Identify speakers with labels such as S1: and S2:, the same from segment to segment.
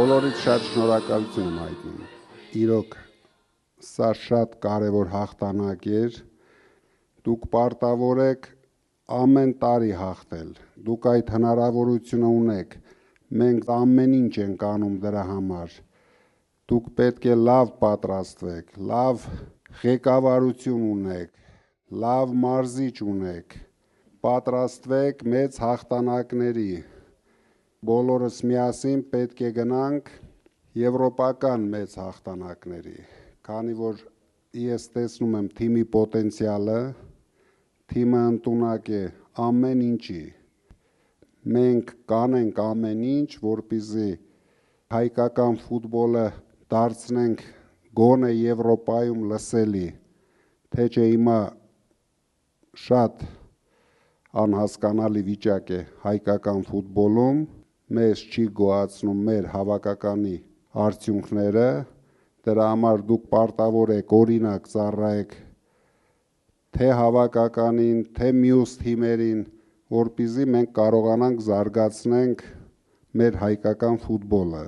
S1: բոլորից շատ շնորհակալություն եմ հայտնում։ Իրոք սա շատ կարևոր հաղթանակ էր։ Դուք պարտավոր եք ամեն տարի հաղթել։ Դուք այդ հնարավորությունը ունեք։ Մենք ամեն ինչ ենք անում դրա համար։ Դուք պետք է լավ պատրաստվեք, լավ ղեկավարություն ունեք, լավ մարզիչ ունեք։ Պատրաստվեք մեծ հաղթանակների։ Բոլորս միասին պետք է գնանք եվրոպական մեծ հաղթանակների, քանի որ ես տեսնում եմ թիմի պոտենցիալը, թիմը ընդունակ է ամեն ինչի։ Մենք կանենք ամեն ինչ, որպեսզի հայկական ֆուտբոլը դարձնենք գոնե Եվրոպայում լսելի, թե չէ հիմա շատ անհասկանալի վիճակ է հայկական ֆուտբոլում, մեզ չի գոհացնում մեր հավաքականի արդյունքները, դրա համար դուք պարտավոր եք օրինակ ծառայեք թե հավաքականին, թե մյուս թիմերին, որպեսզի մենք կարողանանք զարգացնենք մեր հայկական ֆուտբոլը։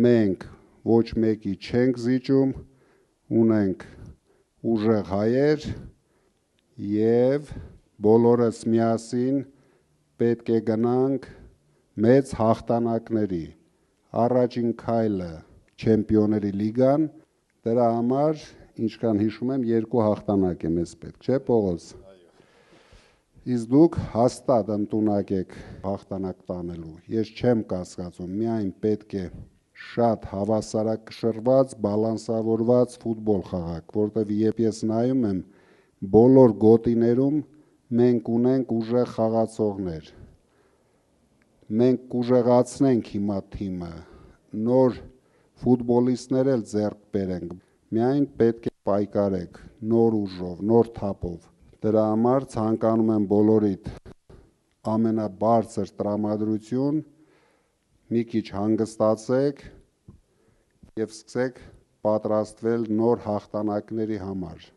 S1: Մենք ոչ մեկի չենք զիջում, ունենք ուժեղ հայեր եւ բոլորս միասին պետք է գնանք մեծ հաղթանակների։ Առաջին քայլը Չեմպիոնների լիգան, դրա համար, ինչքան հիշում եմ, 2 հաղթանակ է մեզ պետք, չէ՞ Պողոս։ Իսկ դուք հաստատ ընդունակ եք հաղթանակ տանելու։ Ես չեմ կասկածում, միայն պետք է շատ հավասարակշռված, բալանսավորված ֆուտբոլ խաղաք, որտեղ երբ ես նայում եմ բոլոր գոտիներում մենք ունենք ուժեղ խաղացողներ։ Մենք կուժեղացնենք հիմա թիմը, նոր ֆուտբոլիստներ էլ ձեռք բերենք, միայն պետք է պայքարեք նոր ուժով, նոր թափով։ Դրա համար ցանկանում եմ բոլորիդ ամենաբարձր տրամադրություն, մի քիչ հանգստացեք եւ սկսեք պատրաստվել նոր հաղթանակների համար։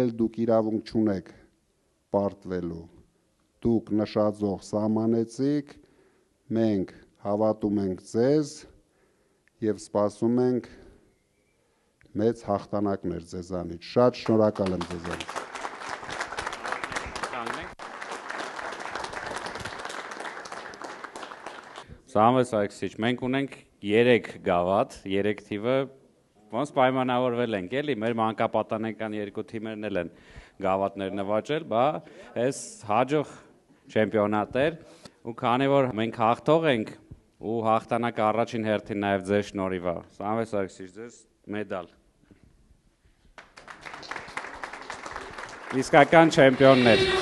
S1: Էլ դուք իրավունք չունեք պարտվելու։ Դուք նշաձող սահմանեցիք, մենք հավատում ենք ձեզ եւ սպասում ենք մեծ հաղթանակներ ձեզանից։ Շատ շնորհակալ եմ ձեզանից։
S2: Սամվել Սարգսիչ, մենք ունենք 3 գավաթ, 3 թիվը ոնց պայմանավորվել ենք, էլի, մեր մանկապատանեկան 2 թիմերն էլ են գավաթներ նվաճել, բա այս հաջող չեմպիոնատ էր, ու քանի որ մենք հաղթող ենք, ու հաղթանակը առաջին հերթին նաև ձեր շնորհիվ է, Սամվել Սարգսիչ, ձեզ մեդալ։ Իսկական չեմպիոններ։